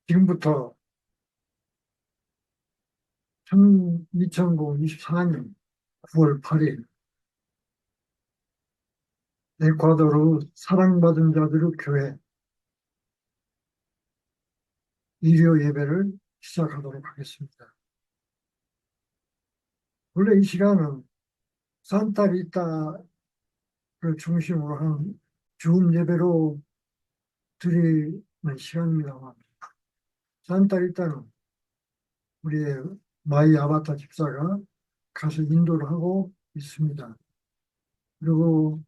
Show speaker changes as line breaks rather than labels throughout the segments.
지금부터 2024년 9월 8일 에콰도르 사랑받은 자들의 교회 일요 예배를 시작하도록 하겠습니다. 원래 이 시간은 산타리타를 중심으로 한 줌 예배로 드리는 시간입니다만, 산타리타는 우리의 마이 아바타 집사가 가서 인도를 하고 있습니다. 그리고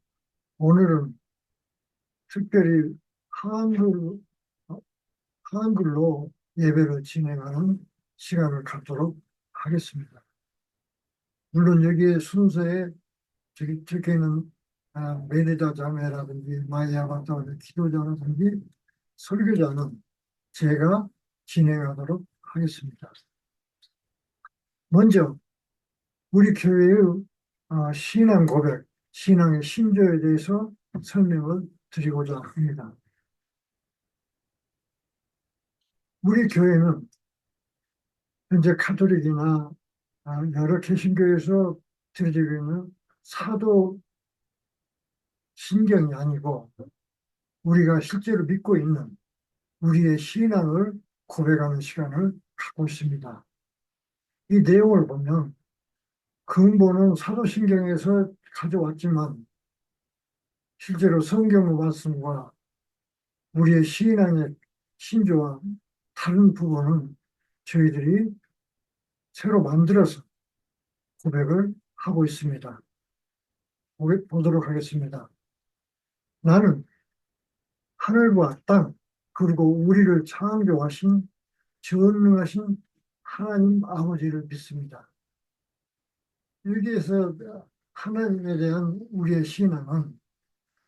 오늘은 특별히 한글, 한글로 예배를 진행하는 시간을 갖도록 하겠습니다. 물론 여기에 순서에 적혀 있는 메리다 자매라든지 마이아 바타 기도자라든지 설교자는 제가 진행하도록 하겠습니다. 먼저 우리 교회의 신앙 고백, 신앙의 신조에 대해서 설명을 드리고자 합니다. 우리 교회는 현재 카톨릭이나 여러 개신교에서 드려지고 있는 사도 신경이 아니고 우리가 실제로 믿고 있는 우리의 신앙을 고백하는 시간을 갖고 있습니다. 이 내용을 보면 근본은 사도신경에서 가져왔지만 실제로 성경 말씀과 우리의 신앙의 신조와 다른 부분은 저희들이 새로 만들어서 고백을 하고 있습니다. 보도록 하겠습니다. 나는 하늘과 땅, 그리고 우리를 창조하신 전능하신 하나님 아버지를 믿습니다. 여기에서 하나님에 대한 우리의 신앙은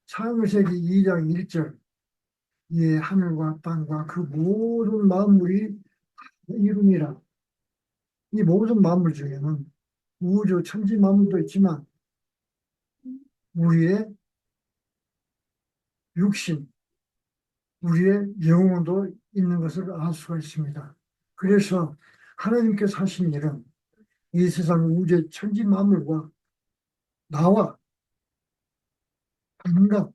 창세기 2장 1절, 이 하늘과 땅과 그 모든 만물이 이름이라. 이 모든 만물 중에는 우주 천지 만물도 있지만 우리의 육신, 우리의 영혼도 있는 것을 알 수가 있습니다. 그래서 하나님께서 하신 일은 이 세상 우주 천지 만물과 나와 인간,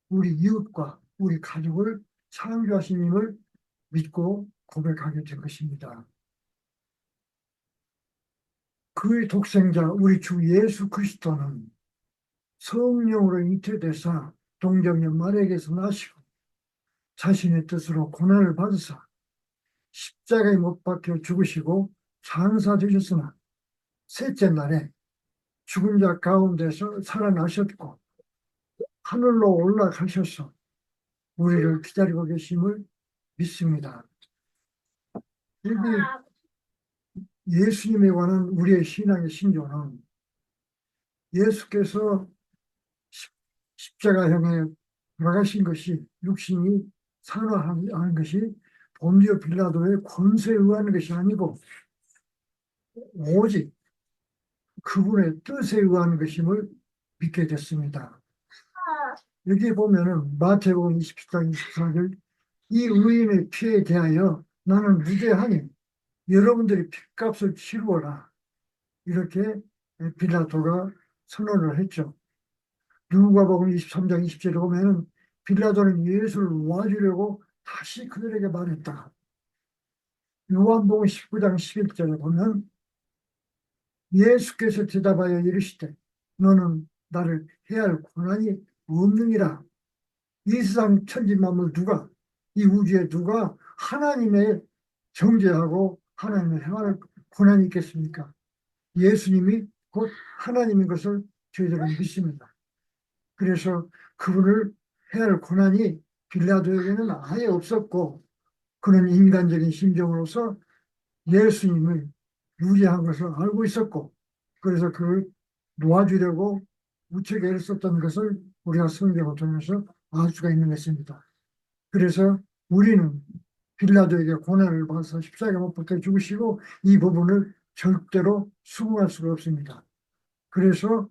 우리 이웃과 우리 가족을 창조하신 힘을 믿고 고백하게 된 것입니다. 그의 독생자 우리 주 예수 그리스도는 성령으로 잉태되사 동정녀 마리아에게서 나시고 자신의 뜻으로 고난을 받으사 십자가에 못 박혀 죽으시고 장사되셨으나 셋째 날에 죽은 자 가운데서 살아나셨고 하늘로 올라가셔서 우리를 기다리고 계심을 믿습니다. 여기 예수님에 관한 우리의 신앙의 신조는 예수께서 십자가형에 돌아가신 것이 육신이 산화하는 것이 본디오 빌라도의 권세에 의한 것이 아니고 오직 그분의 뜻에 의한 것임을 믿게 됐습니다. 여기 보면은 마태복음 27장 24절, 이 의인의 피에 대하여 나는 무죄하니 여러분들이 핏값을 치루어라, 이렇게 빌라도가 선언을 했죠. 누가복음 23장 20절에 보면은 빌라도는 예수를 놓아주려고 다시 그들에게 말했다. 요한복음 19장 11절에 보면 예수께서 대답하여 이르시되 너는 나를 해할 권한이 없느니라. 이 세상 천지 만물 누가, 이 우주에 누가 하나님의 정죄하고 하나님의 해할 권한이 있겠습니까? 예수님이 곧 하나님인 것을 저희들은 믿습니다. 그래서 그분을 해할 권한이 빌라도에게는 아예 없었고, 그는 인간적인 심정으로서 예수님을 유죄한 것을 알고 있었고, 그래서 그를 놓아주려고 우체에 애를 썼던 것을 우리가 성경을 통해서 알 수가 있는 것입니다. 그래서 우리는 빌라도에게 고난을 받아서 십자가에 못 박혀 죽으시고 이 부분을 절대로 수긍할 수가 없습니다. 그래서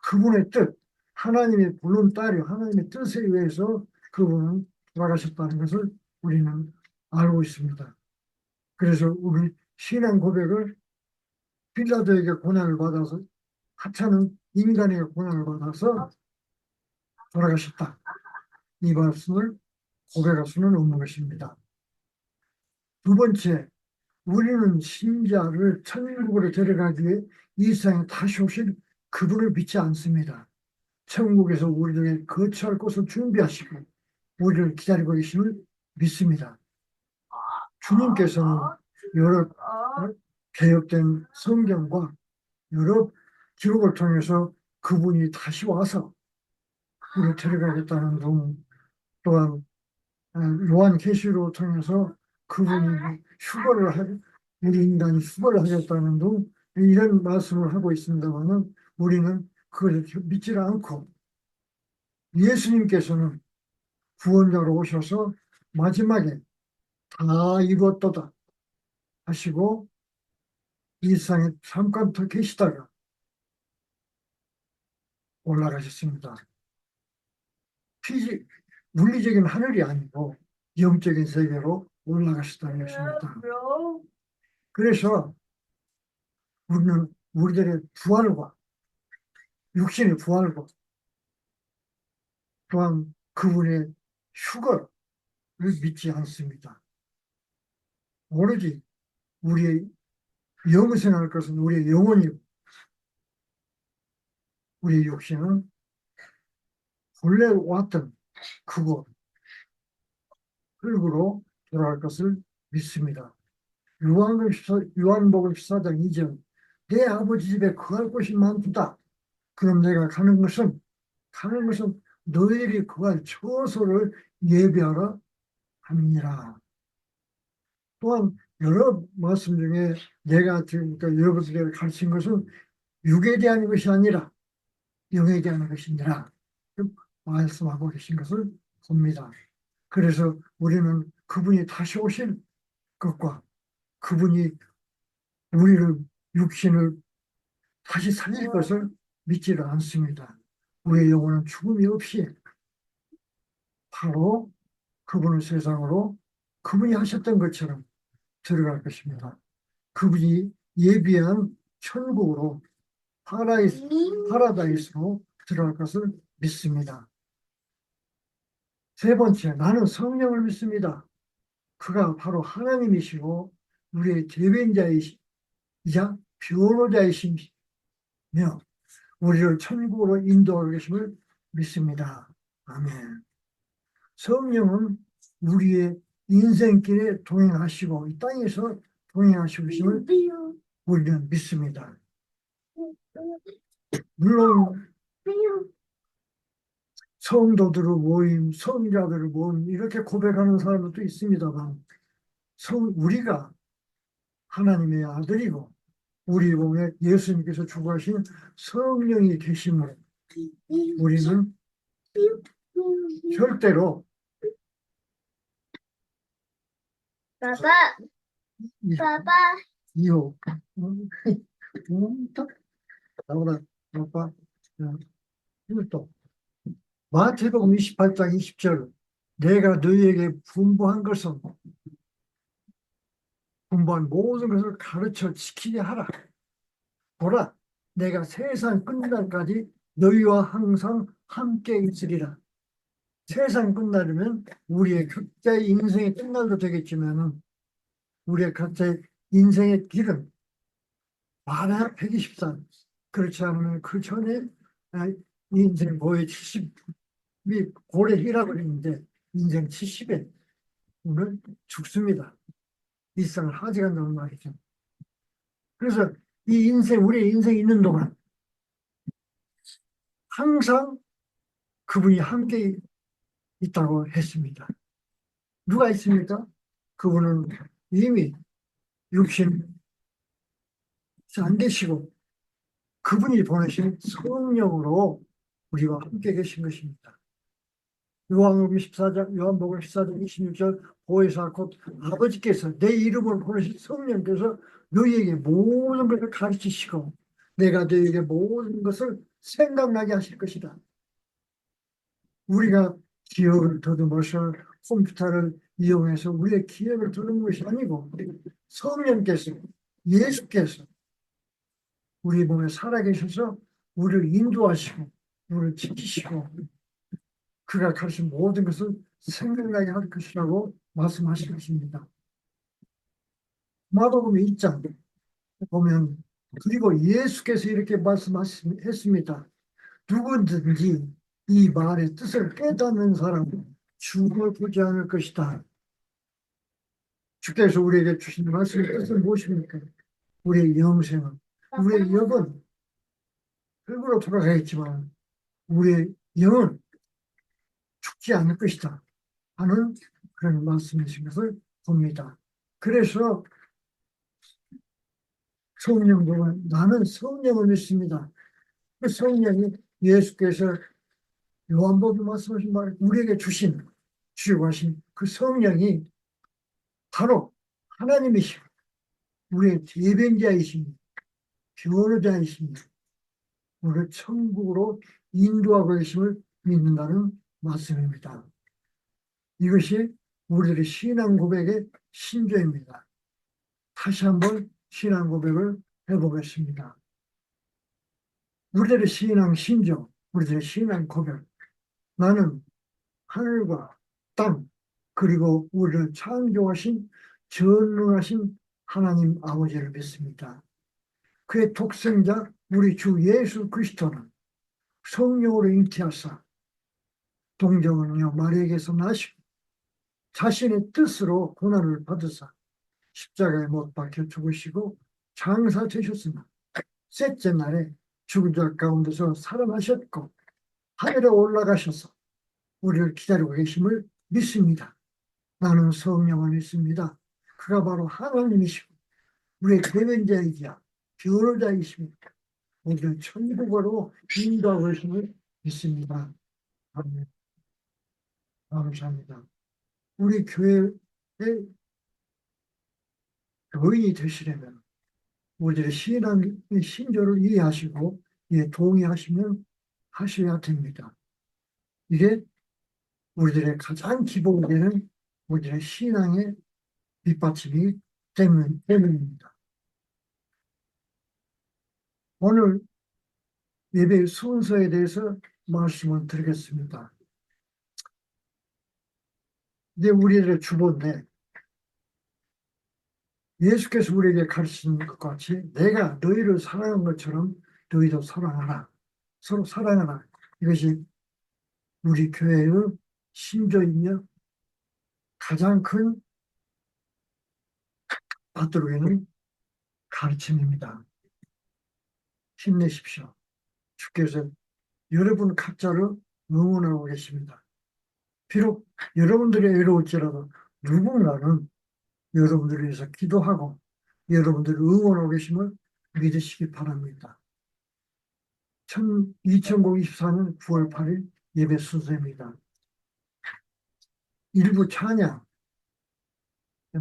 그분의 뜻, 하나님의 물론 딸이 하나님의 뜻에 의해서 그분은 돌아가셨다는 것을 우리는 알고 있습니다. 그래서 우리 신앙 고백을 빌라도에게 고난을 받아서 하찮은 인간에게 고난을 받아서 돌아가셨다. 이 말씀을 고백할 수는 없는 것입니다. 두 번째, 우리는 신자를 천국으로 데려가기 위해 이 세상에 다시 오실 그분을 믿지 않습니다. 천국에서 우리에게 거처할 곳을 준비하시고 우리를 기다리고 계심을 믿습니다. 주님께서는 여러 개혁된 성경과 여러 기록을 통해서 그분이 다시 와서 우리를 데려가겠다는 등, 또한 요한계시로 통해서 그분이 우리 인간이 휴거를 하겠다는 등 이런 말씀을 하고 있습니다만은 우리는 그걸 믿지 않고 예수님께서는 구원자로 오셔서 마지막에 다 이루었도다 하시고 이 세상에 잠깐 더 계시다가 올라가셨습니다. 피지, 물리적인 하늘이 아니고 영적인 세계로 올라가셨다는 것입니다. 그래서 우리는 우리들의 부활과 육신의 부활과 또한 그분의 휴거를 믿지 않습니다. 오로지 우리의 영생할 것은 우리의 영혼이고 우리의 육신은 본래 왔던 그곳 흙으로 돌아갈 것을 믿습니다. 요한복음 14장 2절 내 아버지 집에 거할 곳이 많다. 그럼 내가 가는 것은 너희들이 거할 처소를 예비하러 함이니라. 또한 여러 말씀 중에 내가 지금 여러분들에게 가르친 것은 육에 대한 것이 아니라 영에 대한 것이니라 말씀하고 계신 것을 봅니다. 그래서 우리는 그분이 다시 오실 것과 그분이 우리를 육신을 다시 살릴 것을 믿지를 않습니다. 우리의 영혼은 죽음이 없이 바로 그분의 세상으로 그분이 하셨던 것처럼 들어갈 것입니다. 그분이 예비한 천국으로 파라다이스로 들어갈 것을 믿습니다. 세 번째, 나는 성령을 믿습니다. 그가 바로 하나님이시고 우리의 대변자이시자 변호자이시며 우리를 천국으로 인도하고 계심을 믿습니다. 아멘. 성령은 우리의 인생길에 동행하시고 이 땅에서 동행하시고 계심을 우리는 믿습니다. 물론 성도들의 모임, 성자들의 모임 이렇게 고백하는 사람들도 있습니다만 우리가 하나님의 아들이고 우리 몸에 예수님께서 주관하신 성령이 계심으로 우리는 절대로
爸爸，
이호 나오라 아빠 또 마태복음 28장 20절 내가 너희에게 분부한 모든 것을 가르쳐 지키게 하라. 보라, 내가 세상 끝날까지 너희와 항상 함께 있으리라. 세상 끝나려면 우리의 각자의 인생의 끝날도 되겠지만 우리의 각자의 인생의 길은 많아야 120살. 그렇지 않으면 그 전에 인생 거의 70이 고래희라고 했는데 인생 70에 오늘 죽습니다. 이 세상을 하지간다는 말이죠. 그래서 우리의 인생이 있는 동안 항상 그분이 함께 있다고 했습니다. 누가 있습니까? 그분은 이미 육신 안 계시고 그분이 보내신 성령으로 우리와 함께 계신 것입니다. 요한복음 14장 26절 보혜사 곧 아버지께서 내 이름을 보내신 성령께서 너희에게 모든 것을 가르치시고 내가 너희에게 모든 것을 생각나게 하실 것이다. 우리가 기억을 더듬어서 컴퓨터를 이용해서 우리의 기억을 더듬는 것이 아니고 성령께서, 예수께서 우리 몸에 살아계셔서 우리를 인도하시고 우리를 지키시고 그가 가르친 모든 것을 생각나게 할 것이라고 말씀하신 것입니다. 마가복음 1장 보면 그리고 예수께서 이렇게 말씀했습니다. 누구든지 이 말의 뜻을 깨닫는 사람은 죽어 보지 않을 것이다. 주께서 우리에게 주신 말씀의 뜻은 무엇입니까? 우리의 영생은, 우리의 영은 흙으로 돌아가겠지만 우리의 영은 죽지 않을 것이다 하는 그런 말씀이신 것을 봅니다. 그래서 성령 보면 나는 성령을 믿습니다. 그 성령이 예수께서 요한복음 말씀하신 말 우리에게 주시고 하신 그 성령이 바로 하나님이시고 우리의 대변자이십니다. 변호자이십니다. 우리를 천국으로 인도하고 계심을 믿는다는 말씀입니다. 이것이 우리들의 신앙 고백의 신조입니다. 다시 한번 신앙 고백을 해보겠습니다. 우리들의 신앙 신조, 우리들의 신앙 고백. 나는 하늘과 땅, 그리고 우리를 창조하신 전능하신 하나님 아버지를 믿습니다. 그의 독생자 우리 주 예수 그리스도는 성령으로 잉태하사 동정은요 마리아에게서 나시고 자신의 뜻으로 고난을 받으사 십자가에 못 박혀 죽으시고 장사되셨으나 셋째 날에 죽은 자 가운데서 살아나셨고 하늘에 올라가셔서 우리를 기다리고 계심을 믿습니다. 나는 성령을 믿습니다. 그가 바로 하나님이시고 우리의 대변자이자 변호자이십니다. 우리를 천국으로 인도하고 계심을 믿습니다. 아멘. 감사합니다. 우리 교회의 교인이 되시려면 우리들의 신앙의 신조를 이해하시고 이에 동의하시면 하셔야 됩니다. 이게 우리들의 가장 기본이 되는 우리들의 신앙의 밑받침이 때문입니다. 오늘 예배 순서에 대해서 말씀을 드리겠습니다. 이제 우리들의 주보인데 예수께서 우리에게 가르치신 것 같이 내가 너희를 사랑한 것처럼 너희도 사랑하라. 서로 사랑하라. 이것이 우리 교회의 신조이며 가장 큰 받들고 있는 가르침입니다. 힘내십시오. 주께서 여러분 각자를 응원하고 계십니다. 비록 여러분들이 외로울지라도 누군가는 여러분들을 위해서 기도하고 여러분들을 응원하고 계심을 믿으시기 바랍니다. 2024년 9월 8일 예배 순서입니다. 일부 찬양,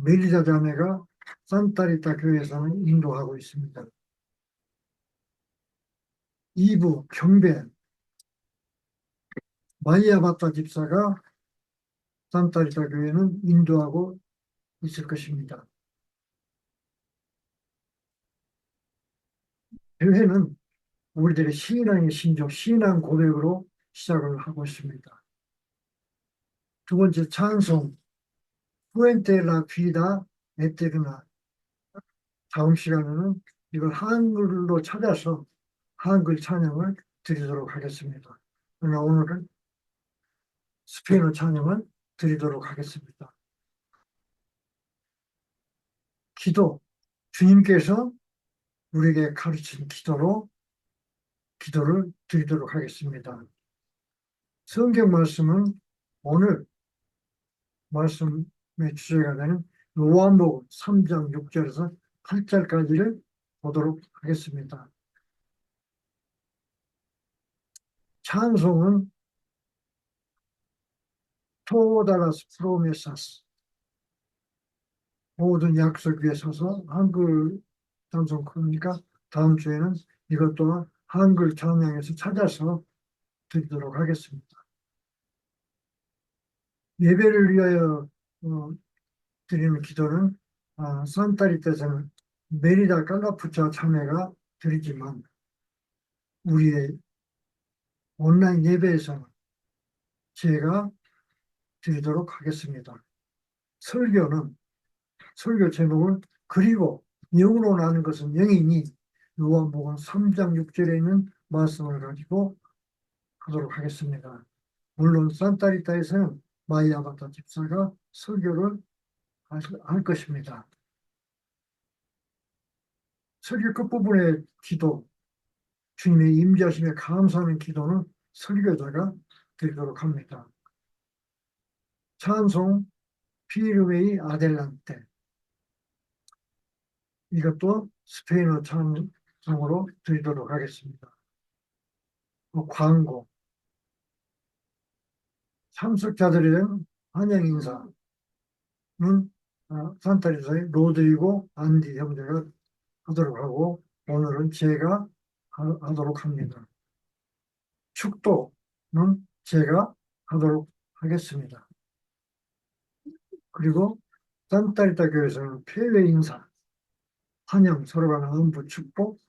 멜리자 자매가 산타리타 교회에서는 인도하고 있습니다. 2부 경배, 마이아바타 집사가 산타리타 교회는 인도하고 있을 것입니다. 대회는 우리들의 신앙의 신조, 신앙 고백으로 시작을 하고 있습니다. 두 번째 찬송, 푸엔테 라 비다 에테르나. 다음 시간에는 이걸 한글로 찾아서 한글 찬양을 드리도록 하겠습니다. 그러나 오늘은 스페인어 찬양을 드리도록 하겠습니다. 기도, 주님께서 우리에게 가르친 기도를 드리도록 하겠습니다. 성경 말씀은 오늘 말씀의 주제가 되는 요한복음 3장 6절에서 8절까지를 보도록 하겠습니다. 찬송은 토다라스 프로메사스, 모든 약속 위에 서서 한글 찬송 크니까 다음 주에는 이것 또한 한글 찬양에서 찾아서 드리도록 하겠습니다. 예배를 위하여 드리는 기도는 산타리타에서는 메리다 깔라푸차 자매가 드리지만 우리의 온라인 예배에서는 제가 드리도록 하겠습니다. 설교 제목은 그리고 영으로 나는 것은 영이니 요한복음 3장 6절에 있는 말씀을 가지고 하도록 하겠습니다. 물론 산타리타에서는 마이아바타 집사가 설교를 할 것입니다. 설교 끝부분의 기도, 주님의 임재하심에 감사하는 기도는 설교자가 드리도록 합니다. 찬송 피르웨이 아델란테, 이것도 스페인어 찬송으로 드리도록 하겠습니다. 광고, 참석자들에 대한 환영 인사는 산타리타의 로드리고 안디 형제가 하도록 하고 오늘은 제가 하도록 합니다. 축도는 제가 하도록 하겠습니다. 그리고 산타리타 교회에서는 폐회 인사, 환영, 서로 간의 안부 축복,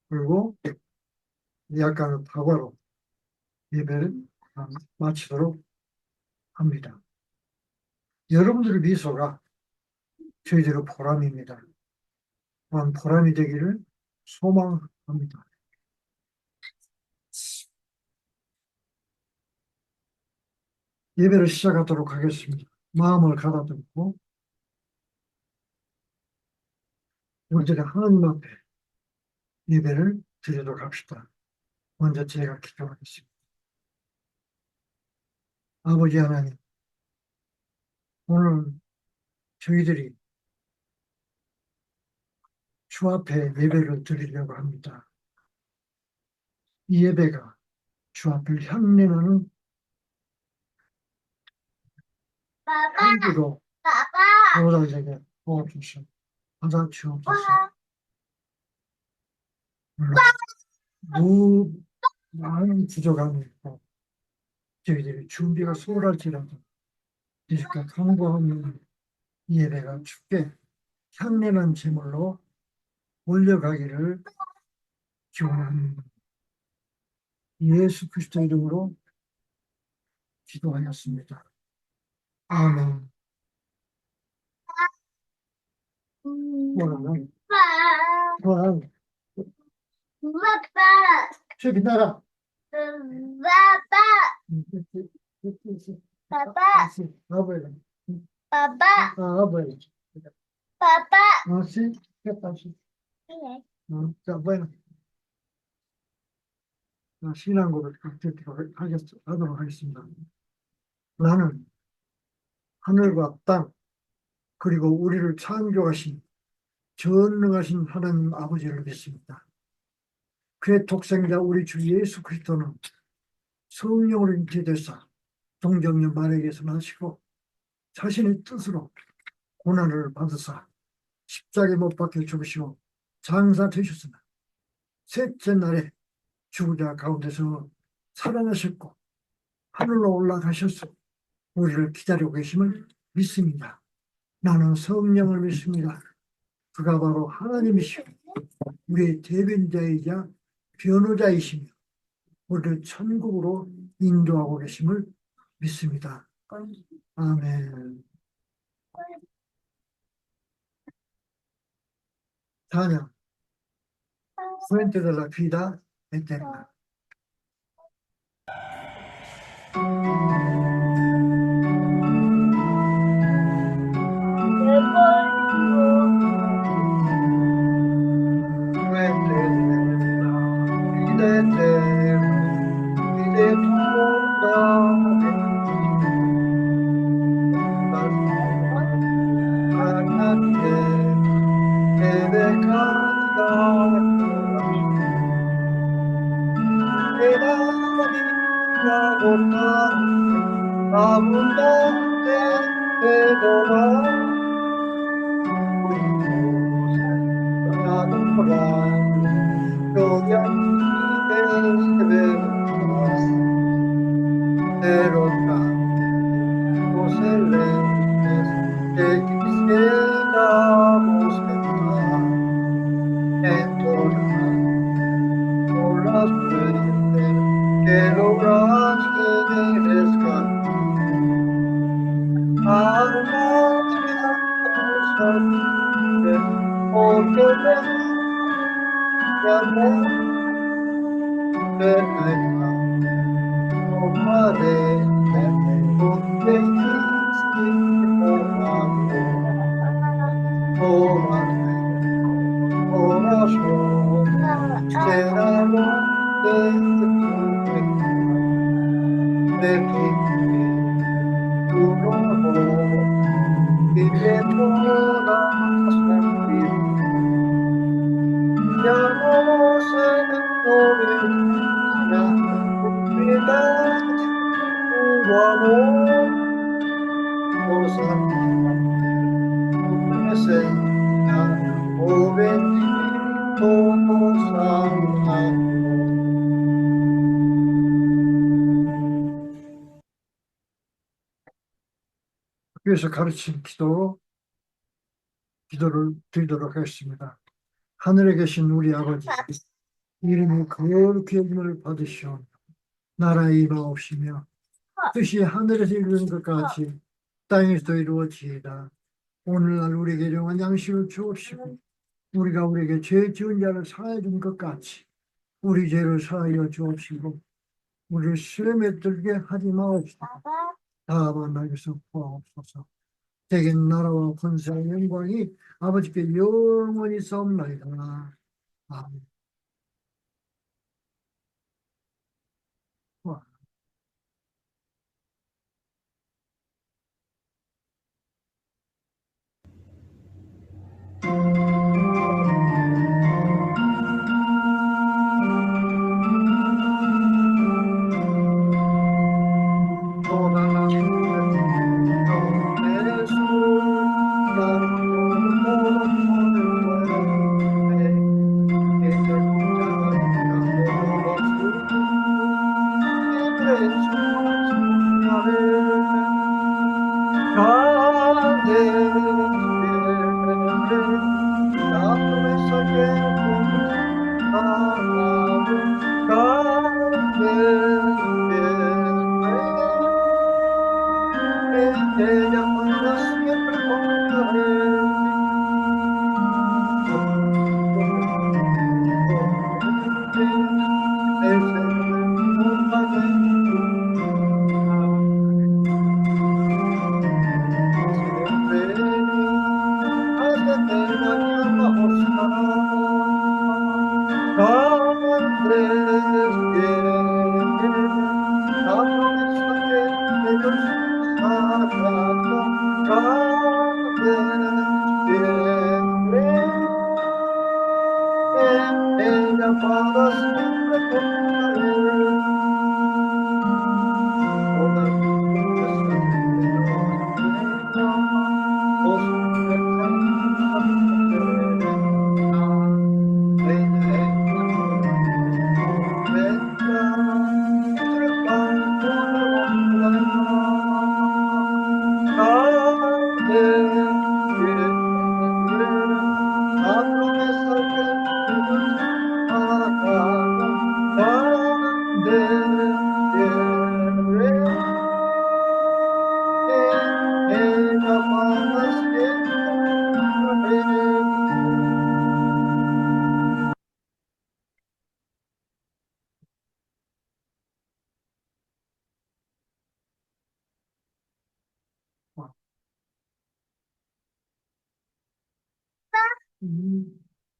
그리고 약간의 다과로 예배를 마치도록 합니다. 여러분들의 미소가 저희들의 보람입니다. 또한 보람이 되기를 소망합니다. 예배를 시작하도록 하겠습니다. 마음을 가다듬고 온전히 하나님 앞에 예배를 드리도록 합시다. 먼저 제가 기도하겠습니다. 아버지 하나님, 오늘 저희들이 주 앞에 예배를 드리려고 합니다. 이 예배가 주 앞을 향내나는 향기로 보호자에게 도와주시오. 받아주옵소서. 많은 부족함이 있고 저희들이 준비가 소홀할지라도 이렇게 강구하는 이 예배가 주께 향내난 제물로 올려가기를 기원합니다. 예수 그리스도 이름으로 기도하였습니다. 아멘. 원하는 저기 나라. 아버지. 아버지. sim, 자, bueno. 신앙고를 하도록 하겠습니다. 나는 하늘과 땅 그리고 우리를 창조하신 전능하신 하나님 아버지를 믿습니다. 그의 독생자 우리 주 예수 그리스도는 성령으로 잉태되사 동정녀 마리아에게서 나시고 자신의 뜻으로 고난을 받으사 십자가에 못 박혀 죽으시고 장사되셨으나 셋째 날에 죽은 자 가운데서 살아나셨고 하늘로 올라가셔서 우리를 기다리고 계심을 믿습니다. 나는 성령을 믿습니다. 그가 바로 하나님이시고 우리의 대변자이자 변호자이시며 우리를 천국으로 인도하고 계심을 믿습니다. 아멘. 찬양 Fuente de la vida eterna. Fuente de la vida eterna y de tu bondad a que de cada vida gota abundante de donar. Gloria a ti, 학교에서 가르친 기도를 드리도록 하겠습니다. 하늘에 계신 우리 아버지, 이름이 거룩히 여김을 받으시오. 나라의 임하옵시며 뜻이 하늘에서 이루어진 것 같이 땅에서도 이루어지이다. 오늘날 우리에게 일용할 양식을 주옵시고 우리가 우리에게 죄 지은 자를 사하여 준 것 같이 우리 죄를 사하여 주옵시고 우리를 시험에 들게 하지 마옵시다. 다만 나에게서 구하옵소서. 대개 나라와 권세와 영광이 아버지께 영원히 싸움나이다. 아멘.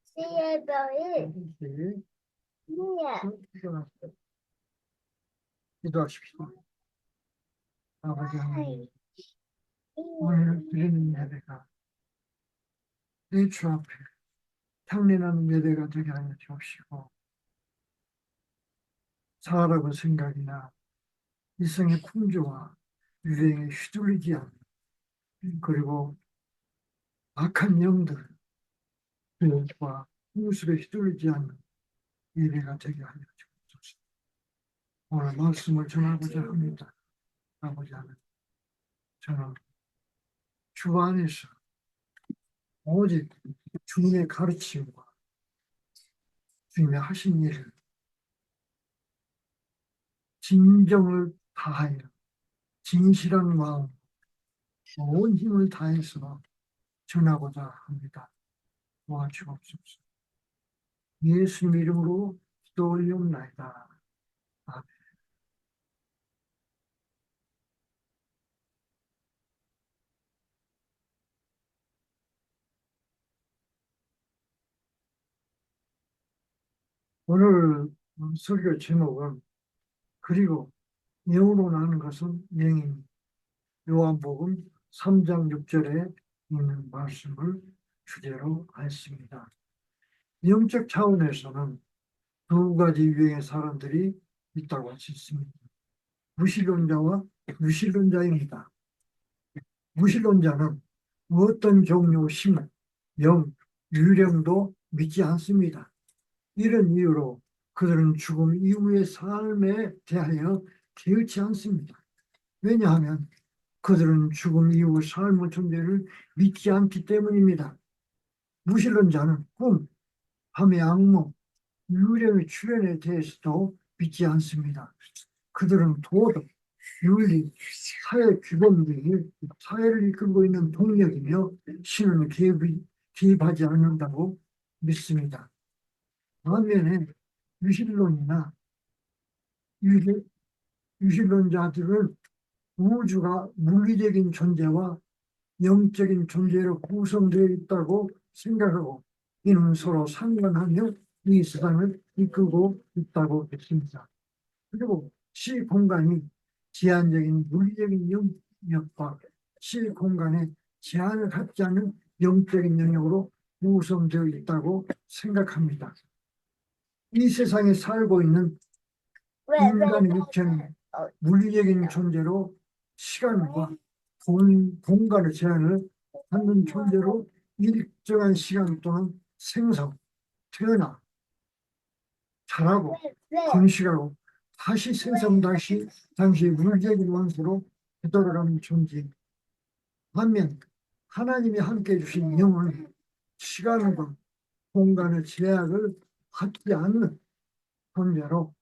시에버일
네.
미야
기도하십시오. 아버지 하나님, 오늘 드리는 예배가 내 주 앞에 향례나는 예배가 되게 하여 주옵시고 사라고 생각이나 이성의 풍조와 유행에 휘둘리지 않는 그리고 악한 영들 과 풍습에 휘둘리지 않는 예배가 되게 하여 주옵소서. 오늘 말씀을 전하고자 합니다. 아버지 하나님, 저는 주 안에서 오직 주님의 가르침과 주님의 하신 일을 진정을 다하여 진실한 마음, 온 힘을 다해서 전하고자 합니다. 도와주옵소서. 예수님 이름으로 기도 올리옵나이다. 아멘. 오늘 설교 제목은 그리고 영으로 나는 것은 영입니다. 요한복음 3장 6절에 있는 말씀을 주제로 했습니다. 영적 차원에서는 두 가지 유형의 사람들이 있다고 할 수 있습니다. 무신론자와 유신론자입니다. 무신론자는 어떤 종류 신, 영, 유령도 믿지 않습니다. 이런 이유로 그들은 죽음 이후의 삶에 대하여 개의치 않습니다. 왜냐하면 그들은 죽음 이후 삶의 존재를 믿지 않기 때문입니다. 무신론자는 꿈, 밤의 악몽, 유령의 출현에 대해서도 믿지 않습니다. 그들은 도덕, 윤리, 사회 규범 등이 사회를 이끌고 있는 동력이며 신은 개입하지 않는다고 믿습니다. 반면에 유신론이나 유신론자들은 우주가 물리적인 존재와 영적인 존재로 구성되어 있다고 생각하고 이는 서로 상관하며 이 세상을 이끌고 있다고 믿습니다. 그리고 시 공간이 제한적인 물리적인 영역과 시 공간에 제한을 갖지 않는 영적인 영역으로 구성되어 있다고 생각합니다. 이 세상에 살고 있는 인간의 육체는 물리적인 존재로 시간과 공간의 제한을 갖는 존재로 일정한 시간 동안 생성, 태어나, 자라고, 번식하고, 다시 생성, 당시 물리적인 원소로 되돌아가는 존재. 반면 하나님이 함께 주신 영은 시간과 공간의 제약을 받지 않는 존재로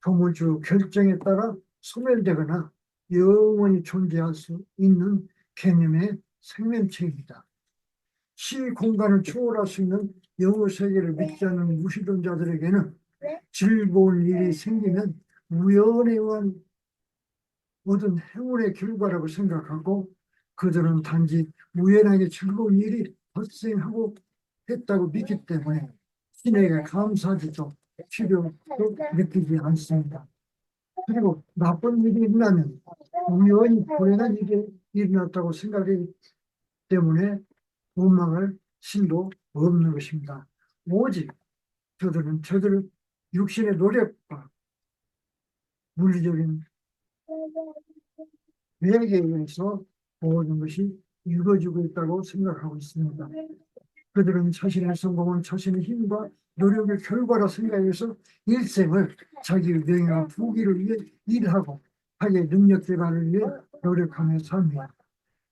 조물주 결정에 따라 소멸되거나 영원히 존재할 수 있는 개념의 생명체입니다. 시 공간을 초월할 수 있는 영의 세계를 믿지 않는 무신론자들에게는 즐거운 일이 생기면 우연에 의한 얻은 행운의 결과라고 생각하고 그들은 단지 우연하게 즐거운 일이 발생하고 했다고 믿기 때문에 신에게 감사하지도 필요도 느끼지 않습니다. 그리고 나쁜 일이 일어나면 우연히 불행한 일이 일어났다고 생각하기 때문에 원망할 신도 없는 것입니다. 오직 저들은 육신의 노력과 물리적인 계획에 의해서 모든 것이 이루어지고 있다고 생각하고 있습니다. 그들은 자신의 성공은 자신의 힘과 노력의 결과라 생각해서 일생을 자기 명예와 부귀를 위해 일하고 자기의 능력 개발을 위해 노력하며 삽니다.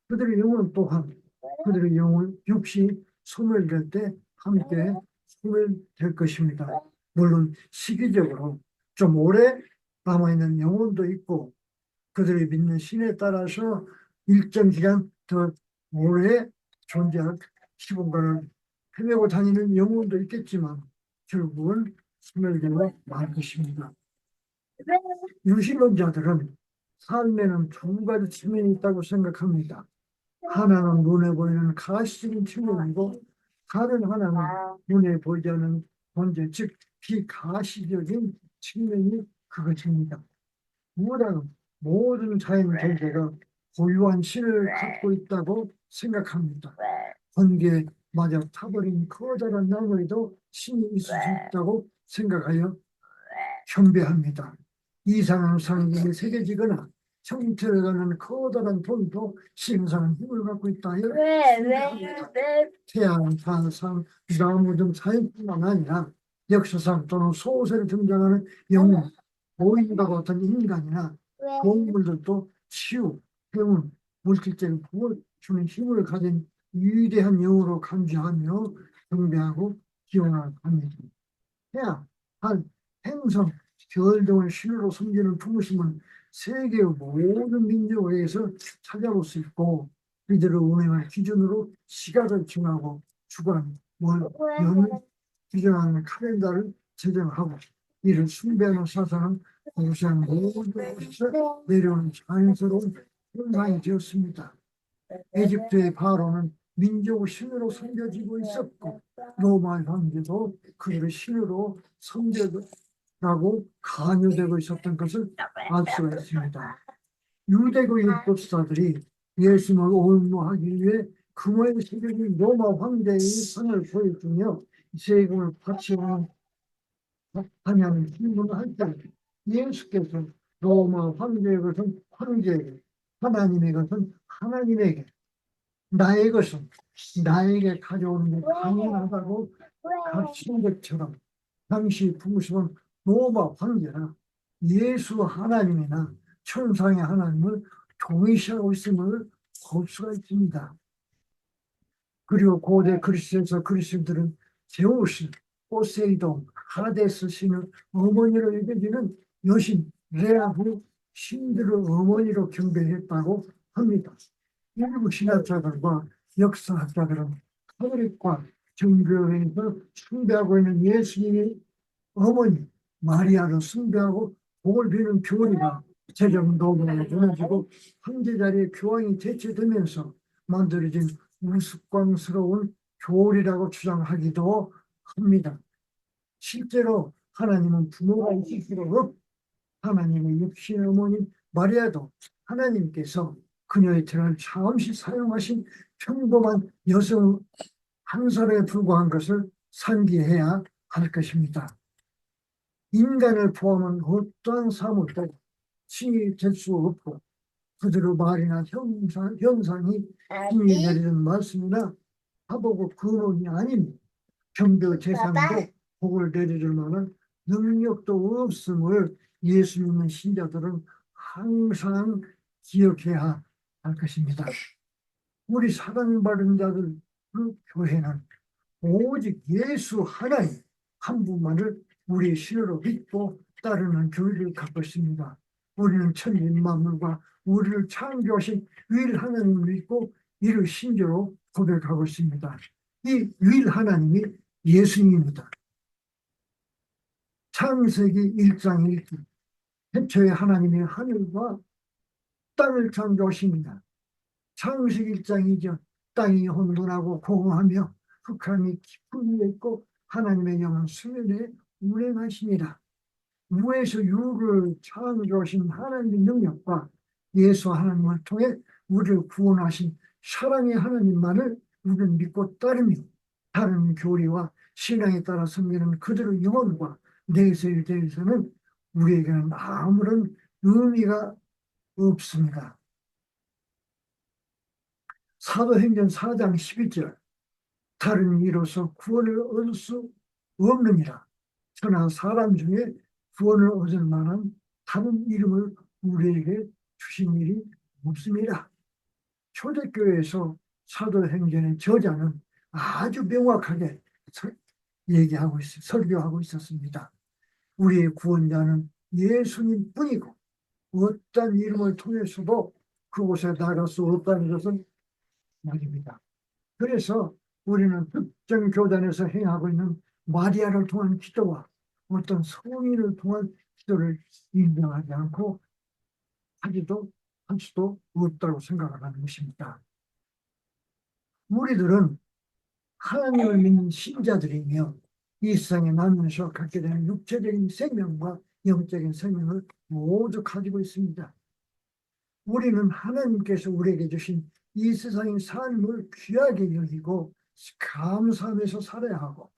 그들의 영혼 또한 그들의 영혼 육시 소멸될 때 함께 소멸될 것입니다. 물론 시기적으로 좀 오래 남아있는 영혼도 있고 그들이 믿는 신에 따라서 일정 기간 더 오래 존재할 시공간을 헤매고 다니는 영혼도 있겠지만 결국은 소멸되고 말 것입니다. 유신론자들은 삶에는 두 가지 측면이 있다고 생각합니다. 하나는 눈에 보이는 가시적인 측면이고 다른 하나는 눈에 보이지 않는 존재, 즉 비가시적인 측면이 그것입니다. 무엇보다는 모든 자연 존재가 고유한 신을 갖고 있다고 생각합니다. 번개에 맞아 타버린 커다란 나무에도 신이 있을 수 있다고 생각하여 경배합니다. 이상한 상징이 새겨지거나 형태를 갖는 커다란 돌도 신성한 힘을 갖고 있다 하여 생각합니다. 태양, 산상, 나무 등 자연뿐만 아니라 역사상 또는 소설에 등장하는 영웅, 보인과 같은 인간이나 동물들도 치유, 행운, 물질적인 복을 주는 힘을 가진 위대한 영으로 간주하며 경배하고 기원합니다. 태양, 달, 행성, 별 등을 신으로 섬기는 부모심은 세계의 모든 민족에서 찾아볼 수 있고 이들을 운행할 기준으로 시각을 정하고 주간, 월, 연을 규정하는 칼렌더를 제정하고 이를 숭배하는 사상은 동시한 모든 곳에서 내려오는 자연스러운 현상이 되었습니다. 에집트의 바로는 민족 신으로 섬겨지고 있었고 로마 황제도 그들의 신으로 섬겨라고 강요되고 있었던 것을 알 수가 있습니다. 유대교 율법사들이 예수님을 옹호하기 위해 금화에 새겨진 로마 황제의 상을 보여주며 세금을 바치는 하냐는 질문을 할 때 예수께서 로마 황제의 것은 황제에게, 하나님의 것은 하나님에게, 나의 것은 나에게 가져오는 게 당연하다고 가르치는 것처럼 당시 풍습은 로마 황제나 예수 하나님이나 천상의 하나님을 동일시하고 있음을 볼 수가 있습니다. 그리고 고대 그리스에서 그리스인들은 제우스, 포세이돈, 하데스 신을 어머니로 여겨지는 여신 레아후 신들을 어머니로 경배했다고 합니다. 일부 신학자들과 역사학자들은 카톨릭과 정교회에서 숭배하고 있는 예수님의 어머니 마리아를 숭배하고 복을 비는 교리가 제정도문에 무너지고 황제 자리에 교황이 대체되면서 만들어진 우스꽝스러운 교리라고 주장하기도 합니다. 실제로 하나님은 부모가 있을 수가 없. 하나님의 육신의 어머니 마리아도 하나님께서 그녀의 태를 잠시 사용하신 평범한 여성 한 사람에 불과한 것을 상기해야 할 것입니다. 인간을 포함한 어떠한 사물도 신이 될 수 없고 그들의 말이나 현상이 신이 내리는 말씀이나 하보고 근원이 아닌 경배 재산도 복을 내리를 만한 능력도 없음을 예수 믿는 신자들은 항상 기억해야 할 것입니다. 우리 사랑받은 자들 그 교회는 오직 예수 하나님 한 분만을 우리의 신으로 믿고 따르는 교회를 갖고 있습니다. 우리는 천진 만물과 우리를 창조하신 유일 하나님을 믿고 이를 신조로 고백하고 있습니다. 이 유일 하나님이 예수님입니다. 창세기 1장 1절 태초에 하나님이 하늘과 땅을 창조하십니다. 창세기 1장 2절 땅이 혼돈하고 공허하며 흑암이 깊은 위에 있고 하나님의 영은 수면에 운행하시니라. 무에서 유를 창조하신 하나님의 능력과 예수 하나님을 통해 우리를 구원하신 사랑의 하나님만을 우리는 믿고 따르며 다른 교리와 신앙에 따라 섬기는 그들의 영혼과 내세에 대해서는 우리에게는 아무런 의미가 없습니다. 사도행전 4장 12절 다른 이로서 구원을 얻을 수 없느니라. 그러나 사람 중에 구원을 얻을 만한 다른 이름을 우리에게 주신 일이 없습니다. 초대교회에서 사도행전의 저자는 아주 명확하게 얘기하고 설교하고 있었습니다. 우리의 구원자는 예수님 뿐이고 어떤 이름을 통해서도 그곳에 나갈 수 없다는 것은 말입니다. 그래서 우리는 특정 교단에서 행하고 있는 마리아를 통한 기도와 어떤 성인을 통한 기도를 인정하지 않고 할 수도 없다고 생각을 하는 것입니다. 우리들은 하나님을 믿는 신자들이며 이 세상에 나면서 갖게 되는 육체적인 생명과 영적인 생명을 모두 가지고 있습니다. 우리는 하나님께서 우리에게 주신 이 세상의 삶을 귀하게 여기고 감사하면서 살아야 하고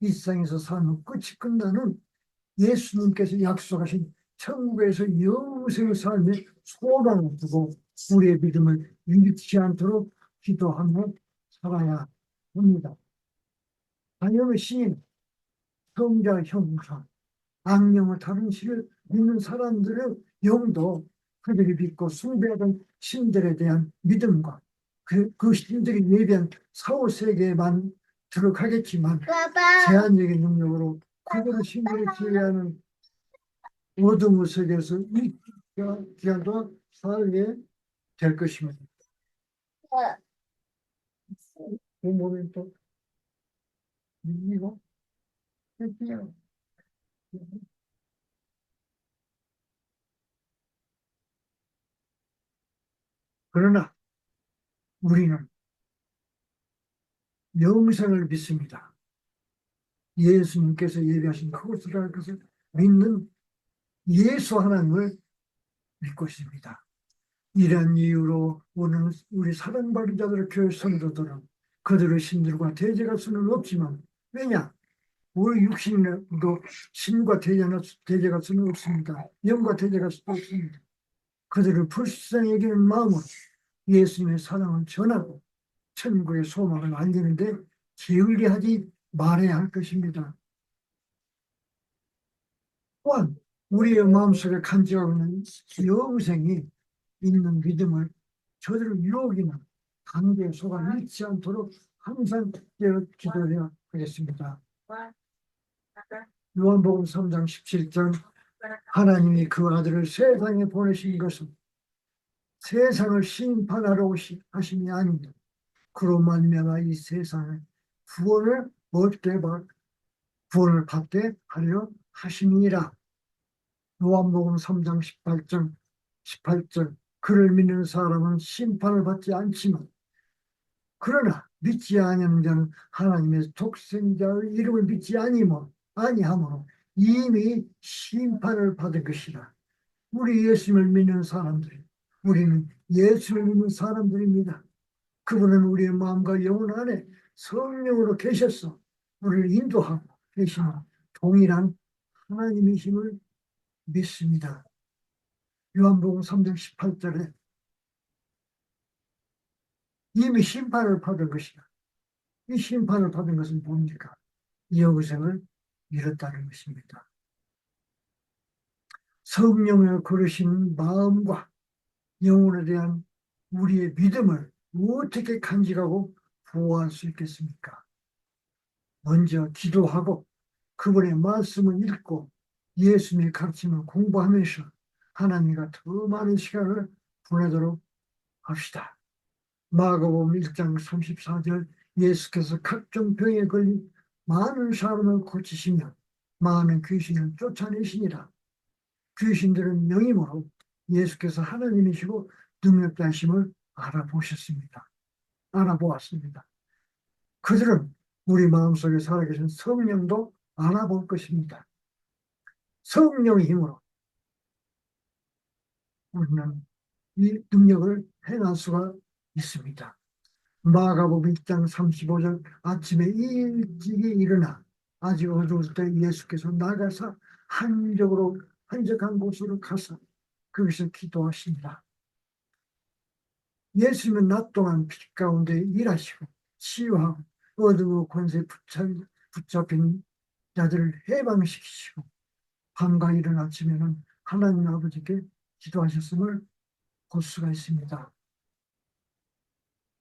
이 세상에서 사는 끝이 끝나는 예수님께서 약속하신 천국에서 영생의 삶의 소망을 두고 우리의 믿음을 잃지 않도록 기도하며 살아야 합니다. 당연히 신인, 성자, 형사, 악령을 다른 신을 믿는 사람들의 영도 그들이 믿고 숭배하던 신들에 대한 믿음과 그 신들이 예비한 사후세계에만 들어가겠지만 제한적인 능력으로 그들의 신들을 지배하는 어둠의 세계에서 이 기간 동안 살게 될 것입니다. 그 몸이 또 밀리고 뺏기요. 그러나 우리는 영생을 믿습니다. 예수님께서 예비하신 그곳을 갈 것을 믿는 예수 하나님을 믿고 있습니다. 이런 이유로 오늘 우리 사랑받은 자들 교회 성도들은 그들의 신들과 대적할 수는 없지만, 왜냐? 우리 육신도 신과 대적할 수는 없습니다. 영과 대적할 수도 없습니다. 그들을 불쌍히 여기는 마음으로 예수님의 사랑을 전하고 천국의 소망을 알리는데 게을리하지 말아야 할 것입니다. 또한 우리의 마음속에 간직하고 있는 영생이 있는 믿음을 저들을 유혹이나 관계의 소가 잃지 않도록 항상 기도해야 하겠습니다. 요한복음 3장 17절, 하나님이 그 아들을 세상에 보내신 것은 세상을 심판하러 하심이 아닙니다. 그로 말미암아 이 세상에 구원을 받게 하려 하심이니라. 요한복음 3장 18절, 그를 믿는 사람은 심판을 받지 않지만 그러나 믿지 아니하는 자는 하나님의 독생자의 이름을 믿지 아니하므로 이미 심판을 받은 것이라. 우리 예수님을 믿는 사람들, 우리는 예수를 믿는 사람들입니다. 그분은 우리의 마음과 영혼 안에 성령으로 계셔서 우리를 인도하고 계시는 동일한 하나님이심을 믿습니다. 요한복음 3장 18절에 이미 심판을 받은 것이다. 이 심판을 받은 것은 뭡니까? 영생을 잃었다는 것입니다. 성령을 거르신 마음과 영혼에 대한 우리의 믿음을 어떻게 간직하고 보호할 수 있겠습니까? 먼저 기도하고 그분의 말씀을 읽고 예수님의 가르침을 공부하면서 하나님과 더 많은 시간을 보내도록 합시다. 마가복음 1장 34절, 예수께서 각종 병에 걸린 많은 사람을 고치시며 많은 귀신을 쫓아내시니라. 귀신들은 명임으로 예수께서 하나님이시고 능력자심을 알아보았습니다. 그들은 우리 마음속에 살아계신 성령도 알아볼 것입니다. 성령의 힘으로 우리는 이 능력을 행할 수가 있습니다. 마가복음 1장 35절, 아침에 일찍이 일어나 아직 어두울 때 예수께서 나가사 한적한 곳으로 가서 거기서 기도하십니다. 예수님은 낮 동안 빛 가운데 일하시고 치유하고 어둠의 권세에 붙잡힌 자들을 해방시키시고 밤과 이른 아침에는 하나님 아버지께 기도하셨음을 볼 수가 있습니다.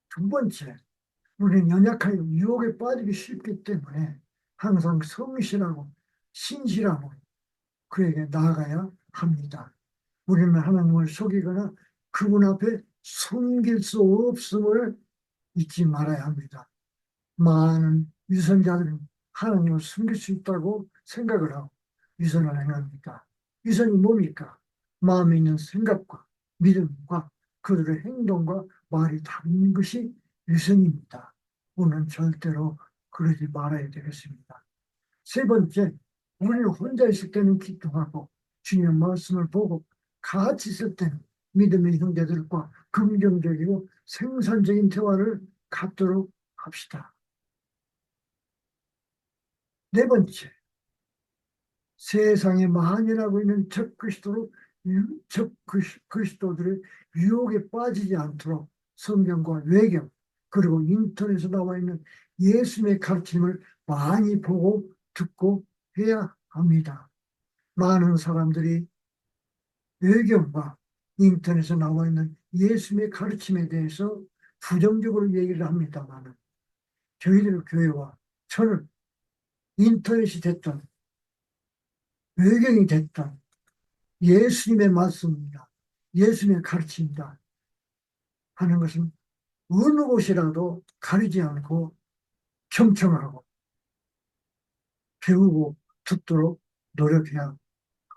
두 번째, 우리는 연약하여 유혹에 빠지기 쉽기 때문에 항상 성실하고 신실하고 그에게 나아가야 합니다. 우리는 하나님을 속이거나 그분 앞에 숨길 수 없음을 잊지 말아야 합니다. 많은 위선자들은 하나님을 숨길 수 있다고 생각을 하고 위선을 행합니다. 위선이 뭡니까? 마음에 있는 생각과 믿음과 그들의 행동과 말이 다른 것이 위선입니다. 우리는 절대로 그러지 말아야 되겠습니다. 세 번째, 우리는 혼자 있을 때는 기도하고 주님의 말씀을 보고 같이 있을 때는 믿음의 형제들과 긍정적이고 생산적인 대화를 갖도록 합시다. 네 번째, 세상에 만연하고 있는 적그리스도들의 유혹에 빠지지 않도록 성경과 외경 그리고 인터넷에 나와 있는 예수님의 가르침을 많이 보고 듣고 해야 합니다. 많은 사람들이 외경과 인터넷에 나와 있는 예수님의 가르침에 대해서 부정적으로 얘기를 합니다만 저희들 교회와 저는 인터넷이 됐든 외경이 됐든 예수님의 말씀입니다. 예수님의 가르침이다 하는 것은 어느 곳이라도 가리지 않고 경청하고 배우고 듣도록 노력해야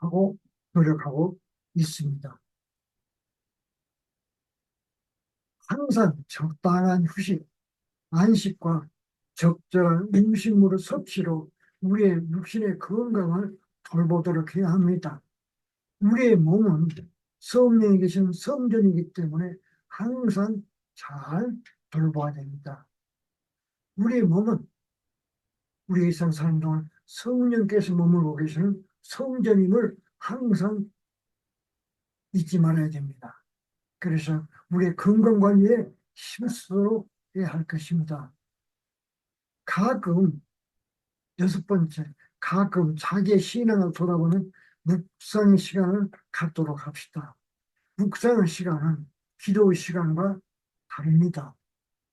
하고 노력하고 있습니다. 항상 적당한 휴식, 안식과 적절한 음식물의 섭취로 우리의 육신의 건강을 돌보도록 해야 합니다. 우리의 몸은 성령이 계신 성전이기 때문에 항상 잘 돌봐야 됩니다. 우리의 몸은 우리 일상 사는 동안 성령께서 머물고 계시는 성전임을 항상 잊지 말아야 됩니다. 그래서 우리의 건강 관리에 힘쓰도록 해야 할 것입니다. 가끔, 여섯 번째, 가끔 자기의 신앙을 돌아보는 묵상의 시간을 갖도록 합시다. 묵상의 시간은 기도의 시간과 다릅니다.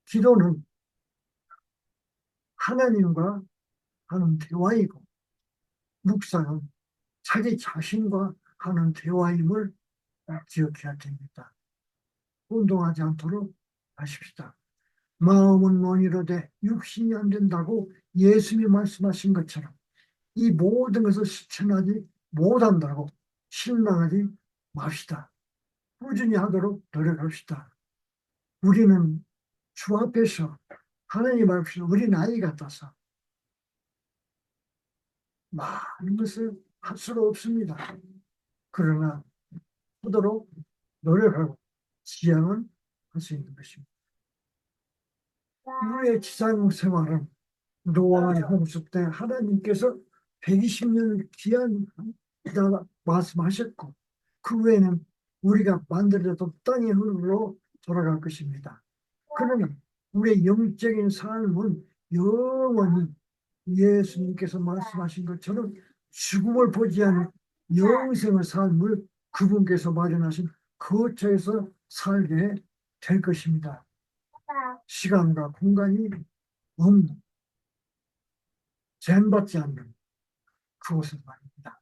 기도는 하나님과 하는 대화이고, 묵상은 자기 자신과 하는 대화임을 기억해야 됩니다. 운동하지 않도록 하십시다. 마음은 원이로되 육신이 안 된다고 예수님이 말씀하신 것처럼 이 모든 것을 실천하지 못한다고 실망하지 맙시다. 꾸준히 하도록 노력합시다. 우리는 주 앞에서 하나님 앞에서 어린아이 같아서 많은 것을 할 수가 없습니다. 그러나 하도록 노력하고 지향은 할 수 있는 것입니다. 우리의 지상 생활은 노아의 홍수 때 하나님께서 120년을 귀한 다 말씀하셨고 그 후에는 우리가 만들어졌던 땅의 흐름으로 돌아갈 것입니다. 그러나 우리의 영적인 삶은 영원히 예수님께서 말씀하신 것처럼 죽음을 보지 않은 영생의 삶을 그분께서 마련하신 거처에서 살게 될 것입니다. 시간과 공간이 없는, 제한받지 않는 그것을 말입니다.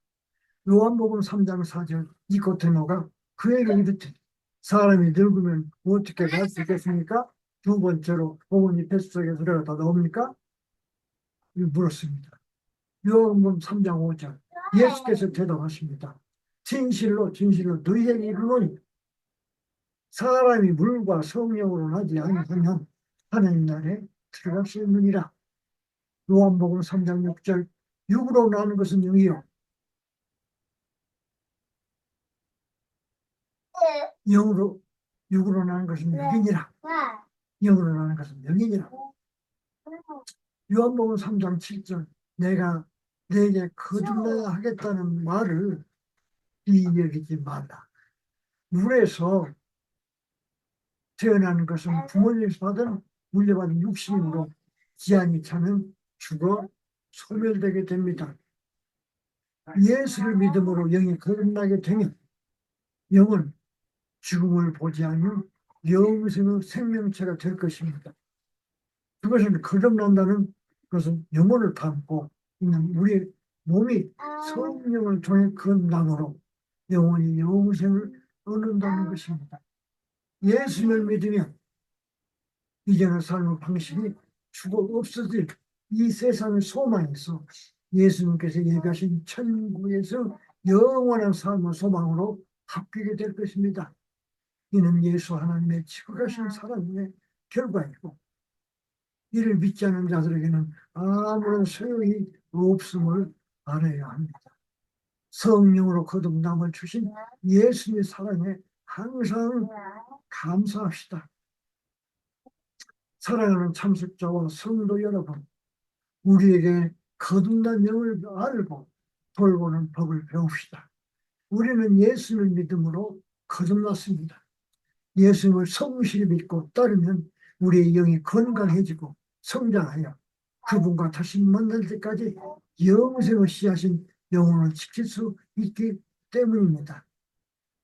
요한복음 3장 4절 니고데모가 그에게 이르되 사람이 늙으면 어떻게 살 수 있겠습니까? 두 번째로 어머니 뱃속에 들어가다 나옵니까? 물었습니다. 요한복음 3장 5절 예수께서 대답하십니다. 진실로 진실로 너희에게 이르노니 사람이 물과 성령으로 나지 아니하면 하나님 나라에 들어갈 수 없느니라. 요한복음 3장 6절 육으로 나는 것은 영이요 영으로 육으로 나는 것은 영이니라. 영으로 나는 것은 영이니라. 요한복음 3장 7절 내가 내게 거듭나야 하겠다는 말을 이여기지 말라. 물에서 태어나는 것은 부모님에서 받은 물려받은 육신으로 기한이 차면 죽어 소멸되게 됩니다. 예수를 믿음으로 영이 거듭나게 되면 영은 죽음을 보지 않는 영생의 생명체가 될 것입니다. 그것은 거듭난다는 것은 영혼을 담고 있는 우리 몸이 성령을 통해 거듭남으로 영혼이 영생을 얻는다는 것입니다. 예수를 믿으면 이제는 삶의 방식이 죽어 없어질 이 세상의 소망에서 예수님께서 예비하신 천국에서 영원한 삶의 소망으로 바뀌게 될 것입니다. 이는 예수 하나님의 지극하신 사랑의 결과이고 이를 믿지 않는 자들에게는 아무런 소용이 없음을 알아야 합니다. 성령으로 거듭남을 주신 예수님의 사랑에 항상 감사합시다. 사랑하는 참석자와 성도 여러분, 우리에게 거듭난 영을 알고 돌보는 법을 배웁시다. 우리는 예수를 믿음으로 거듭났습니다. 예수님을 성실히 믿고 따르면 우리의 영이 건강해지고 성장하여 그분과 다시 만날 때까지 영생을 씨하신 영혼을 지킬 수 있기 때문입니다.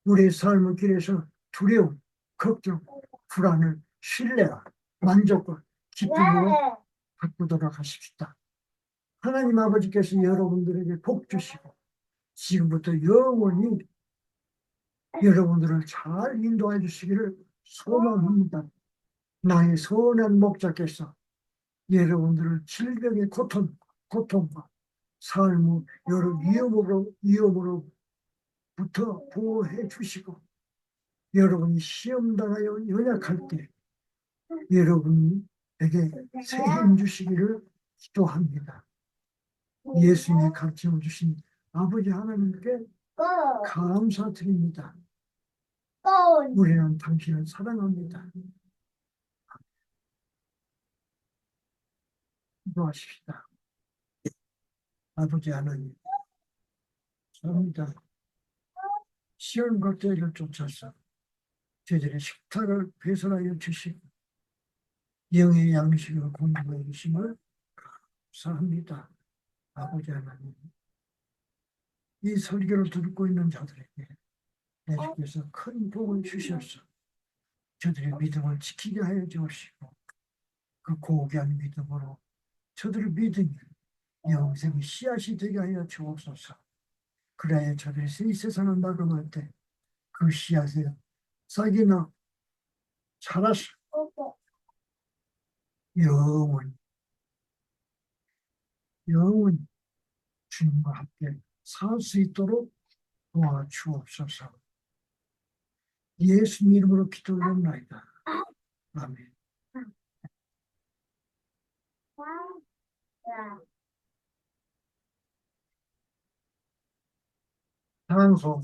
우리의 삶의 길에서 두려움, 걱정, 불안을 신뢰와 만족과 기쁨으로 바꾸도록 하십시다. 하나님 아버지께서 여러분들에게 복 주시고 지금부터 영원히 여러분들을 잘 인도해 주시기를 소망합니다. 나의 선한 목자께서 여러분들을 질병의 고통과 삶의 여러 위험으로부터 보호해 주시고, 여러분이 시험 당하여 연약할 때 여러분에게 새 힘 주시기를 기도합니다. 예수님이 가르쳐 주신 아버지 하나님께 감사드립니다. 우리는 당신을 사랑합니다. 기도하십시다. 아버지 하나님, 감사합니다. 시험과 때를 쫓아서 저들의 식탁을 배설하여 주시고 영의 양식을 공급해 주심을 감사합니다. 아버지 하나님, 이 설교를 듣고 있는 자들에게 예수께서 큰 복을 주셔서 저들의 믿음을 지키게 하여 주시고, 그 고귀한 믿음으로 저들의 믿음이 영생의 씨앗이 되게 하여 주옵소서. 그래야 저들이 이 세상을 나아갈 때 그 씨앗에 싹이 나 자라서 영원히 주님과 함께 살 수 있도록 도와주옵소서. 예수님 이름으로 기도 올립니다. 아멘. 장소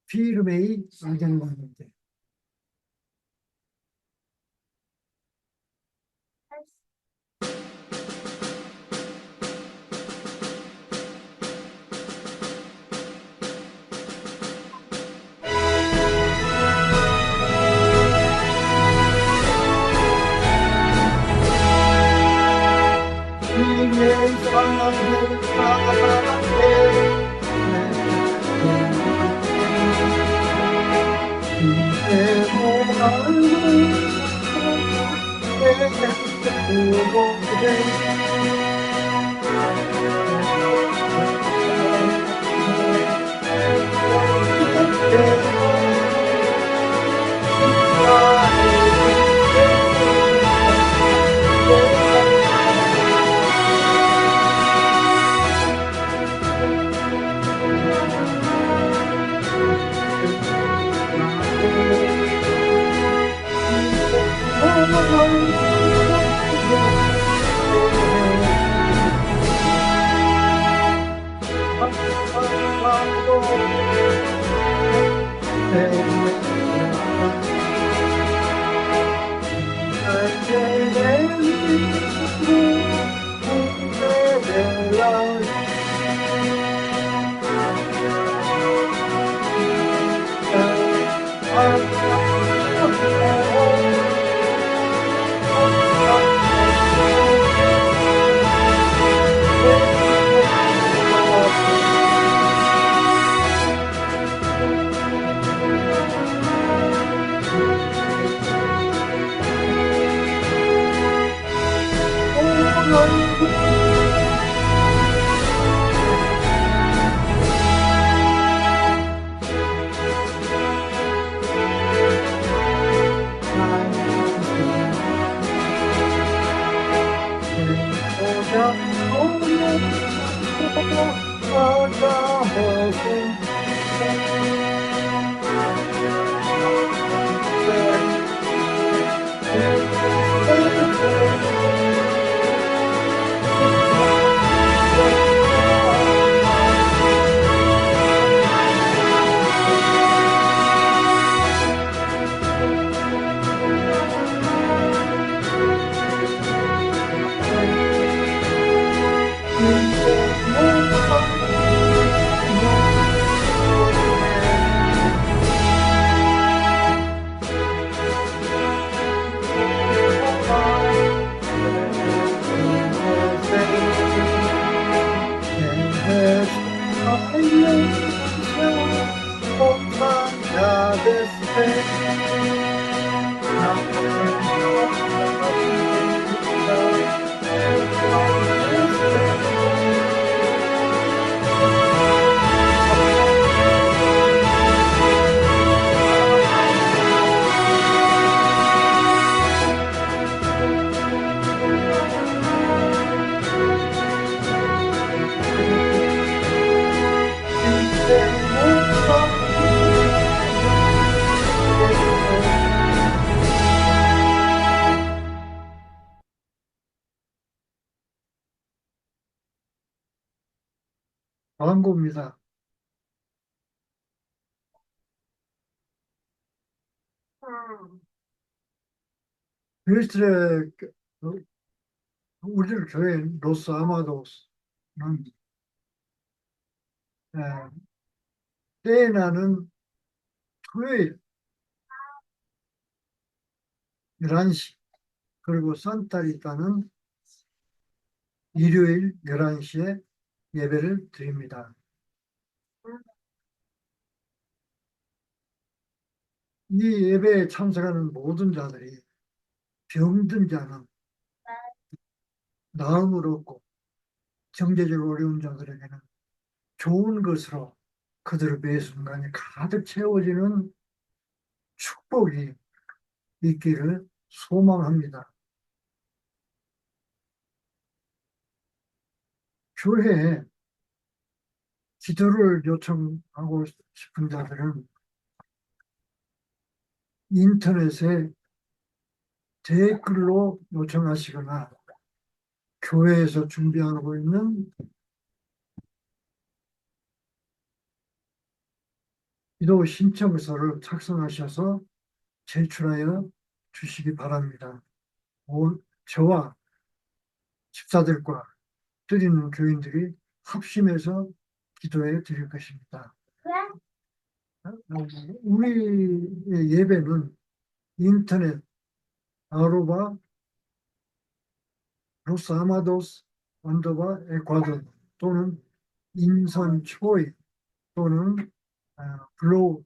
비름의 의견관인데 광고입니다. 웨스트랙, 우리 교회 로스 아마도스는 때나는 토요일 11시, 그리고 산타리타는 일요일 11시에 예배를 드립니다. 이 예배에 참석하는 모든 자들이 병든 자는 나음을 얻고 경제적으로 어려운 자들에게는 좋은 것으로 그들의 매 순간이 가득 채워지는 축복이 있기를 소망합니다. 교회에 기도를 요청하고 싶은 자들은 인터넷에 댓글로 요청하시거나 교회에서 준비하고 있는 기도 신청서를 작성하셔서 제출하여 주시기 바랍니다. 저와 집사들과 드리는 교인들이 합심해서 기도해 드릴 것입니다. 우리의 예배는 인터넷 아로바 로스 아마도스 언더바 에콰도르 또는 인선 초이 또는 블로그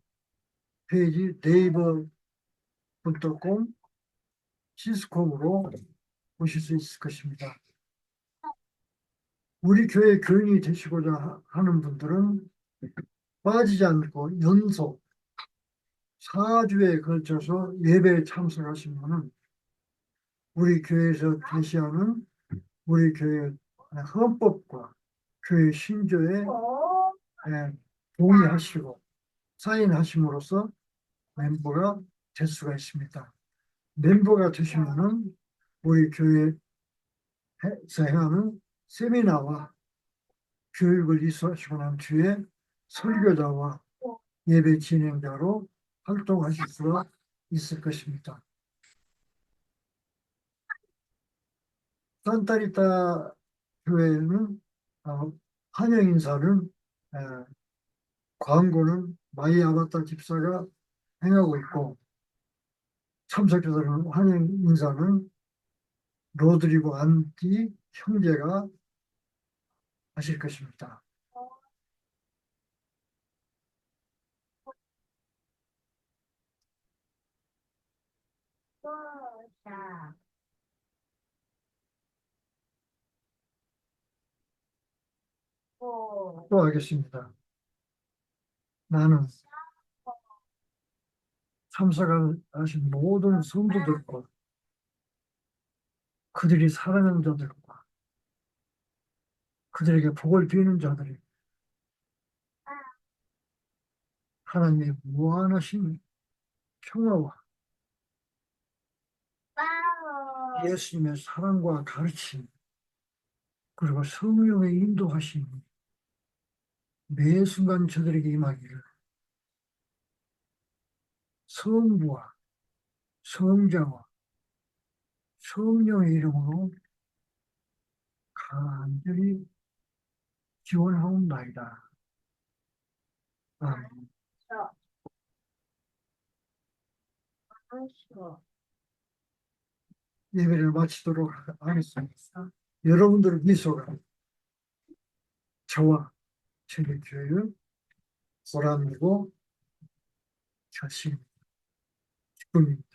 페이지 네이버.com 시스콤으로 보실 수 있을 것입니다. 우리 교회 교인이 되시고자 하는 분들은 빠지지 않고 연속 4주에 걸쳐서 예배에 참석하시면 우리 교회에서 제시하는 우리 교회 헌법과 교회 신조에 동의하시고 사인하심으로써 멤버가 될 수가 있습니다. 멤버가 되시면은 우리 교회에서 행하는 세미나와 교육을 이수하시고 난 뒤에 설교자와 예배 진행자로 활동하실 수가 있을 것입니다. 산타리타 교회는 환영 인사는 광고는 마이 아바타 집사가 행하고 있고 참석자들은 환영 인사는 로드리고 안디 형제가 하실 것입니다. 또 하겠습니다. 나는 참석하신 모든 성도들과 그들이 사랑하는 자들과 그들에게 복을 비는 자들이 하나님의 무한하신 평화와 예수님의 사랑과 가르침 그리고 성령의 인도하심이 매 순간 저들에게 임하기를 성부와 성자와 성령의 이름으로 간절히 기원하옵나이다. 아멘. 예배를 마치도록 하겠습니다. 여러분들의 미소가 저와 저희 교회를 보람이고 자신, 기쁨입니다.